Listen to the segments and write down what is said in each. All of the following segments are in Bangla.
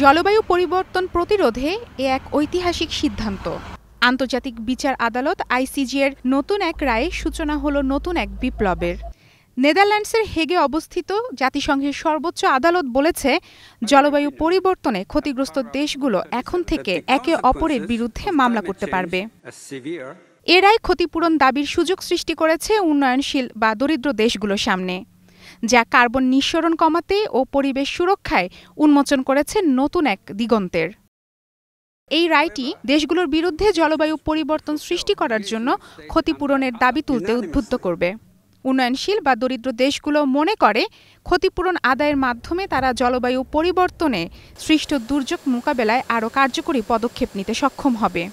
জলবায়ু পরিবর্তন প্রতিরোধে এক ঐতিহাসিক সিদ্ধান্ত। আন্তর্জাতিক বিচার আদালত আইসিজে এর নতুন এক রায়ে সূচনা হলো নতুন এক বিপ্লবের। নেদারল্যান্ডসের হেগে অবস্থিত জাতিসংঘের সর্বোচ্চ আদালত বলেছে, জলবায়ু পরিবর্তনে ক্ষতিগ্রস্ত দেশগুলো এখন থেকে একে অপরের বিরুদ্ধে মামলা করতে পারবে। এ রায় ক্ষতিপূরণ দাবির সুযোগ সৃষ্টি করেছে উন্নয়নশীল বা দরিদ্র দেশগুলোর সামনে, যা কার্বন নিঃসরণ কমাতে ও পরিবেশ সুরক্ষায় উন্মোচন করেছে নতুন এক দিগন্তের। এই রায়টি দেশগুলোর বিরুদ্ধে জলবায়ু পরিবর্তন সৃষ্টি করার জন্য ক্ষতিপূরণের দাবি তুলতে উদ্বুদ্ধ করবে। উন্নয়নশীল বা দরিদ্র দেশগুলো মনে করে, ক্ষতিপূরণ আদায়ের মাধ্যমে তারা জলবায়ু পরিবর্তনে সৃষ্ট দুর্যোগ মোকাবেলায় আরও কার্যকরী পদক্ষেপ নিতে সক্ষম হবে।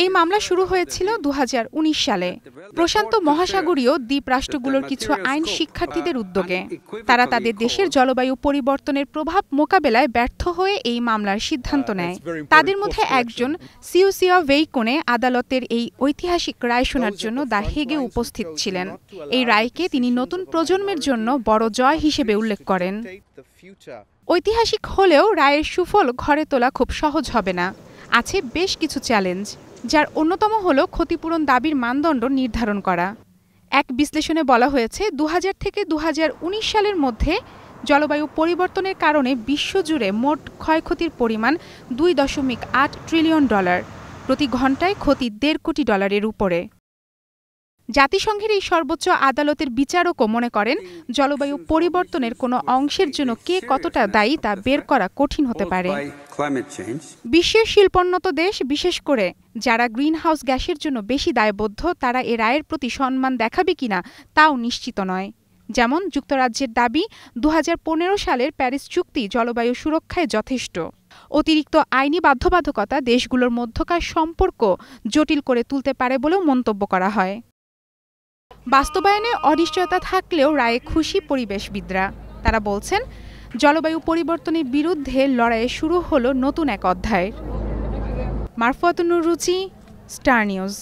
এই মামলা শুরু হয়েছিল 2019 সালে প্রশান্ত মহাসাগরীয় দ্বীপ রাষ্ট্রগুলোর কিছু আইন শিক্ষার্থীদের উদ্যোগে। তারা তাদের দেশের জলবায়ু পরিবর্তনের প্রভাব মোকাবেলায় ব্যর্থ হয়ে এই মামলার সিদ্ধান্ত নেয়। তাদের মধ্যে একজন সিউসিয়া ভেইকোনে আদালতের এই ঐতিহাসিক রায় শোনার জন্য দ্য হেগে উপস্থিত ছিলেন। এই রায়কে তিনি নতুন প্রজন্মের জন্য বড় জয় হিসেবে উল্লেখ করেন। ঐতিহাসিক হলেও রায়ের সুফল ঘরে তোলা খুব সহজ হবে না। আছে বেশ কিছু চ্যালেঞ্জ, যার অন্যতম হল ক্ষতিপূরণ দাবির মানদণ্ড নির্ধারণ করা। এক বিশ্লেষণে বলা হয়েছে, 2000 থেকে 2019 সালের মধ্যে জলবায়ু পরিবর্তনের কারণে বিশ্বজুড়ে মোট ক্ষয়ক্ষতির পরিমাণ $2.8 ট্রিলিয়ন, প্রতি ঘন্টায় ক্ষতি $1.5 কোটি উপরে। জাতিসংঘের এই সর্বোচ্চ আদালতের বিচারকও মনে করেন, জলবায়ু পরিবর্তনের কোনো অংশের জন্য কে কতটা দায়ী তা বের করা কঠিন হতে পারে। বিশ্বের শিল্পোন্নত দেশ, বিশেষ করে যারা গ্রিনহাউস গ্যাসের জন্য বেশি দায়বদ্ধ, তারা এ রায়ের প্রতি সম্মান দেখাবে কিনা তাও নিশ্চিত নয়। যেমন যুক্তরাজ্যের দাবি, 2015 সালের প্যারিস চুক্তি জলবায়ু সুরক্ষায় যথেষ্ট। অতিরিক্ত আইনি বাধ্যবাধকতা দেশগুলোর মধ্যকার সম্পর্ক জটিল করে তুলতে পারে বলেও মন্তব্য করা হয়। বাস্তবায়নে অনিশ্চয়তা থাকলেও রায়ে খুশি পরিবেশবিদরা। তারা বলছেন, জলবায়ু পরিবর্তনের বিরুদ্ধে লড়াইয়ে শুরু হলো নতুন এক অধ্যায়। মারফুয়াতুন নুর রুচি, স্টার নিউজ।